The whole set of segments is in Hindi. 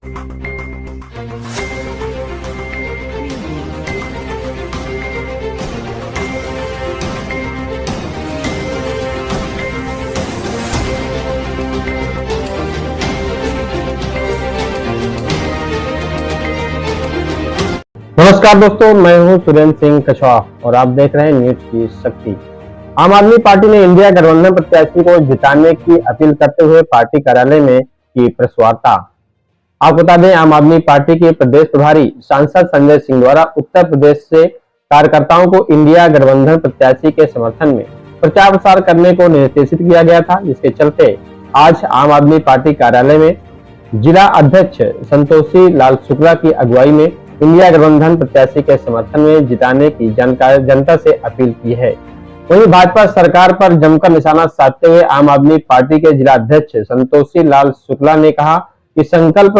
नमस्कार दोस्तों, मैं हूं सुरेंद्र सिंह कछवाहा और आप देख रहे हैं न्यूज की शक्ति। आम आदमी पार्टी ने इंडिया गठबंधन प्रत्याशी को जिताने की अपील करते हुए पार्टी कार्यालय में की प्रेस वार्ता। आपको बता दें, आम आदमी पार्टी के प्रदेश प्रभारी सांसद संजय सिंह द्वारा उत्तर प्रदेश से कार्यकर्ताओं को इंडिया गठबंधन प्रत्याशी के समर्थन में प्रचार प्रसार करने को निर्देशित किया गया था, जिसके चलते आज आम आदमी पार्टी कार्यालय में जिला अध्यक्ष संतोषी लाल शुक्ला की अगुवाई में इंडिया गठबंधन प्रत्याशी के समर्थन में जिताने की जनता से अपील की है। वहीं भाजपा सरकार पर जमकर निशाना साधते हुए आम आदमी पार्टी के जिला अध्यक्ष संतोषी लाल शुक्ला ने कहा कि संकल्प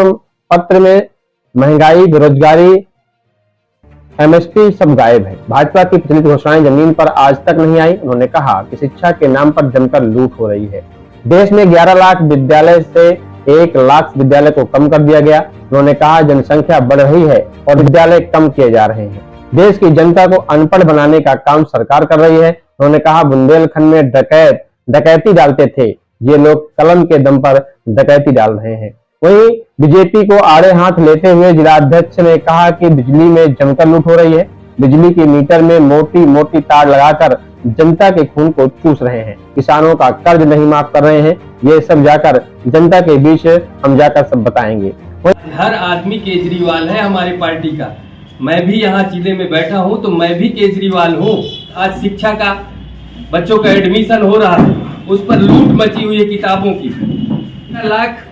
पत्र में महंगाई, बेरोजगारी, एमएसपी सब गायब है। भाजपा की प्रचलित घोषणाएं जमीन पर आज तक नहीं आई। उन्होंने कहा कि शिक्षा के नाम पर जमकर लूट हो रही है। देश में 11 लाख विद्यालय से 1 लाख विद्यालय को कम कर दिया गया। उन्होंने कहा जनसंख्या बढ़ रही है और विद्यालय कम किए जा रहे हैं। देश की जनता को अनपढ़ बनाने का काम सरकार कर रही है। उन्होंने कहा बुंदेलखंड में डकैती डालते थे, ये लोग कलम के दम पर डकैती डाल रहे हैं। वहीं बीजेपी को आड़े हाथ लेते हुए जिलाध्यक्ष ने कहा कि बिजली में जमकर लूट हो रही है। बिजली के मीटर में मोटी मोटी तार लगाकर जनता के खून को चूस रहे हैं। किसानों का कर्ज नहीं माफ कर रहे हैं। ये सब जाकर जनता के बीच हम जाकर सब बताएंगे। हर आदमी केजरीवाल है हमारी पार्टी का। मैं भी यहाँ जिले में बैठा हूँ तो मैं भी केजरीवाल हूँ। आज शिक्षा का बच्चों का एडमिशन हो रहा है, उस पर लूट मची हुई है किताबों की। 1 लाख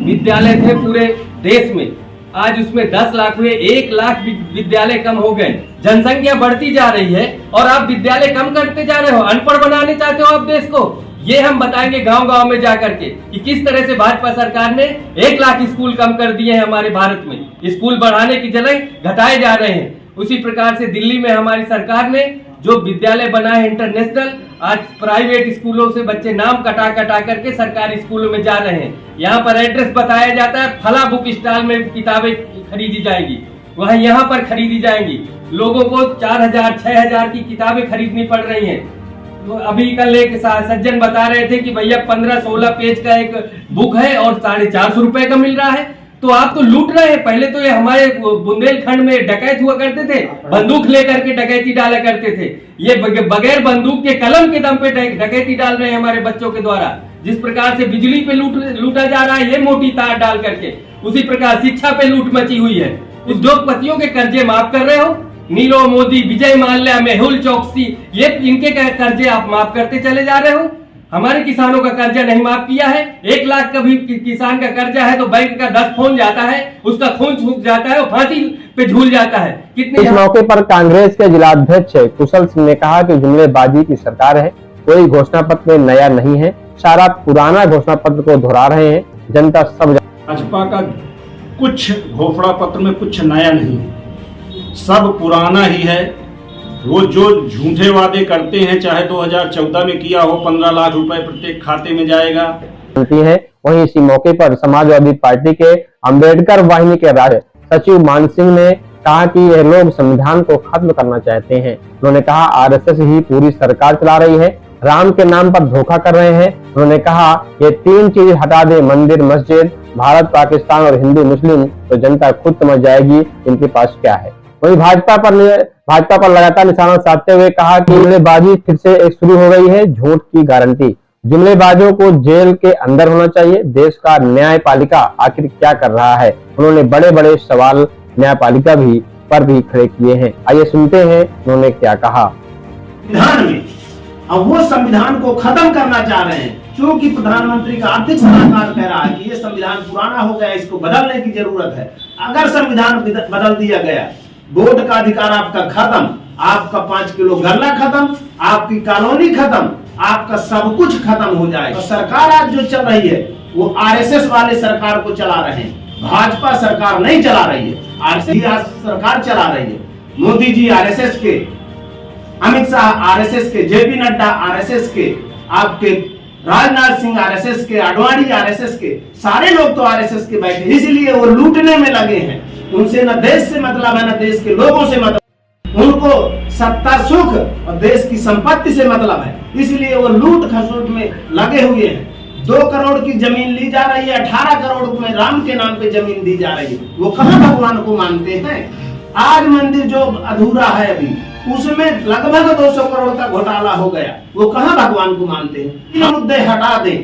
विद्यालय थे पूरे देश में, आज उसमें 10 लाख हुए, 1 लाख विद्यालय कम हो गए। जनसंख्या बढ़ती जा रही है और आप विद्यालय कम करते जा रहे हो। अनपढ़ बनाने चाहते हो आप देश को। ये हम बताएंगे गांव-गांव में जाकर के कि किस तरह से भाजपा सरकार ने 1 लाख स्कूल कम कर दिए हैं हमारे भारत में। स्कूल बढ़ाने की जगह घटाए जा रहे हैं। उसी प्रकार से दिल्ली में हमारी सरकार ने जो विद्यालय बनाए इंटरनेशनल, आज प्राइवेट स्कूलों से बच्चे नाम कटा करके सरकारी स्कूलों में जा रहे हैं। यहाँ पर एड्रेस बताया जाता है, फला बुक स्टॉल में किताबें खरीदी जाएंगी, वह यहाँ पर खरीदी जाएंगी। लोगों को 4000 6000 की किताबें खरीदनी पड़ रही हैं। तो अभी कल एक सज्जन बता रहे थे कि भैया 15-16 पेज का एक बुक है और 450 रुपए का मिल रहा है। तो आप तो लूट रहे हैं। पहले तो ये हमारे बुंदेलखंड में डकैत हुआ करते थे, बंदूक लेकर के डकैती डाला करते थे। ये बगैर बंदूक के कलम के दम पे डकैती डाल रहे हैं हमारे बच्चों के द्वारा। जिस प्रकार से बिजली पे लूटा जा रहा है ये मोटी तार डाल करके, उसी प्रकार शिक्षा पे लूट मची हुई है। उद्योगपतियों के कर्जे माफ कर रहे हो। नीरव मोदी, विजय माल्या, मेहुल चौकसी, ये इनके कर्जे आप माफ करते चले जा रहे हो। हमारे किसानों का कर्जा नहीं माफ किया है। 1 लाख का भी किसान का कर्जा है तो बैंक का 10 फोन जाता है, उसका खून सूख जाता है, वो फांसी पे झूल जाता है। इस मौके पर कांग्रेस के जिलाध्यक्ष कुशल सिंह ने कहा कि जुमलेबाजी की सरकार है, कोई घोषणा पत्र में नया नहीं है, सारा पुराना घोषणा पत्र को दोहरा रहे हैं। जनता सब भाजपा का कुछ घोषणा पत्र में कुछ नया नहीं, सब पुराना ही है। वो जो झूठे वादे करते हैं, चाहे 2014 में किया हो 15 लाख रुपए प्रत्येक खाते में जाएगा है। वहीं इसी मौके पर समाजवादी पार्टी के अंबेडकर वाहिनी के राज्य सचिव मान सिंह ने कहा कि यह लोग संविधान को खत्म करना चाहते हैं। उन्होंने कहा आरएसएस ही पूरी सरकार चला रही है, राम के नाम पर धोखा कर रहे हैं। उन्होंने कहा ये 3 चीज हटा दे, मंदिर, मस्जिद, भारत पाकिस्तान और हिंदू मुस्लिम, तो जनता खुद समझ जाएगी इनके पास क्या है। वहीं भाजपा पर लगातार निशाना साधते हुए कहा कि जुमलेबाजी फिर से एक शुरू हो गई है, झूठ की गारंटी। जुमलेबाजों को जेल के अंदर होना चाहिए। देश का न्यायपालिका आखिर क्या कर रहा है? उन्होंने बड़े बड़े सवाल न्यायपालिका पर भी खड़े किए हैं। आइए सुनते हैं उन्होंने क्या कहा। संविधान में अब वो संविधान को खत्म करना चाह रहे हैं, क्योंकि प्रधानमंत्री का आर्थिक सलाहकार कह रहा है कि ये संविधान पुराना हो गया, इसको बदलने की जरूरत है। अगर संविधान बदल दिया गया, वोट का अधिकार आपका खत्म, आपका 5 किलो गल्ला खत्म, आपकी कॉलोनी खत्म, आपका सब कुछ खत्म हो जाएगा। सरकार आज जो चल रही है वो आरएसएस वाले सरकार को चला रहे हैं, भाजपा सरकार नहीं चला रही है, आरएसएस सरकार चला रही है। मोदी जी आरएसएस के, अमित शाह आरएसएस के, जेपी नड्डा आरएसएस के, आपके राजनाथ सिंह आरएसएस के, आडवाणी आरएसएस के, सारे लोग तो आरएसएस के बैठे, इसलिए वो लूटने में लगे हैं। उनसे न देश से मतलब है न देश के लोगों से मतलब, उनको सत्ता सुख और देश की संपत्ति से मतलब है, इसलिए वो लूट खसोट में लगे हुए हैं। 2 करोड़ की जमीन ली जा रही है, 18 करोड़ में राम के नाम पे जमीन दी जा रही है। वो कहां भगवान को मानते हैं? आज मंदिर जो अधूरा है अभी, उसमें लगभग 200 करोड़ का घोटाला हो गया, वो कहां भगवान को मानते हैं? ये मुद्दे हटा दें,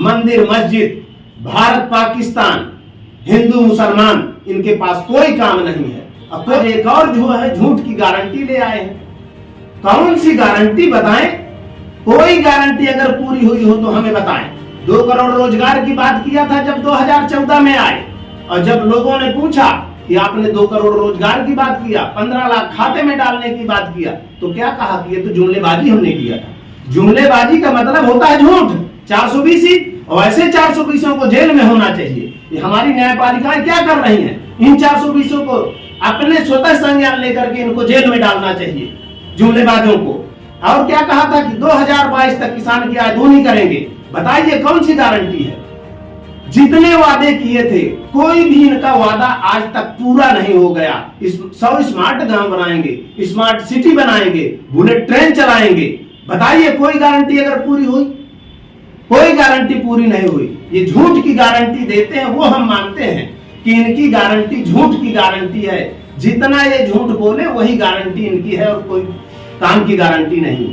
मंदिर मस्जिद, भारत पाकिस्तान, हिंदू मुसलमान, इनके पास कोई काम नहीं है। अब तो एक और जो है झूठ की गारंटी ले आए हैं। कौन सी गारंटी बताएं? कोई गारंटी अगर पूरी हुई हो तो हमें बताएं। 2 करोड़ रोजगार की बात किया था जब 2014 में आए, और जब लोगों ने पूछा कि आपने 2 करोड़ रोजगार की बात किया, 15 लाख खाते में डालने की बात किया, तो क्या कहा कि ये तो जुमलेबाजी हमने किया था। जुमलेबाजी का मतलब होता है झूठ। 420 और ऐसे 420 को जेल में होना चाहिए। ये हमारी न्यायपालिकाएं क्या कर रही हैं? इन 420 को अपने स्वतः संज्ञान लेकर के इनको जेल में डालना चाहिए, जुमलेबाजों को। और क्या कहा था कि 2022 तक किसान की आय दूनी करेंगे। बताइए कौन सी गारंटी है? जितने वादे किए थे, कोई भी इनका वादा आज तक पूरा नहीं हो गया। 100 स्मार्ट गांव बनाएंगे, स्मार्ट सिटी बनाएंगे, बुलेट ट्रेन चलाएंगे। बताइए कोई गारंटी अगर पूरी हुई? कोई गारंटी पूरी नहीं हुई। ये झूठ की गारंटी देते हैं, वो हम मानते हैं कि इनकी गारंटी झूठ की गारंटी है। जितना ये झूठ बोले वही गारंटी इनकी है, और कोई काम की गारंटी नहीं।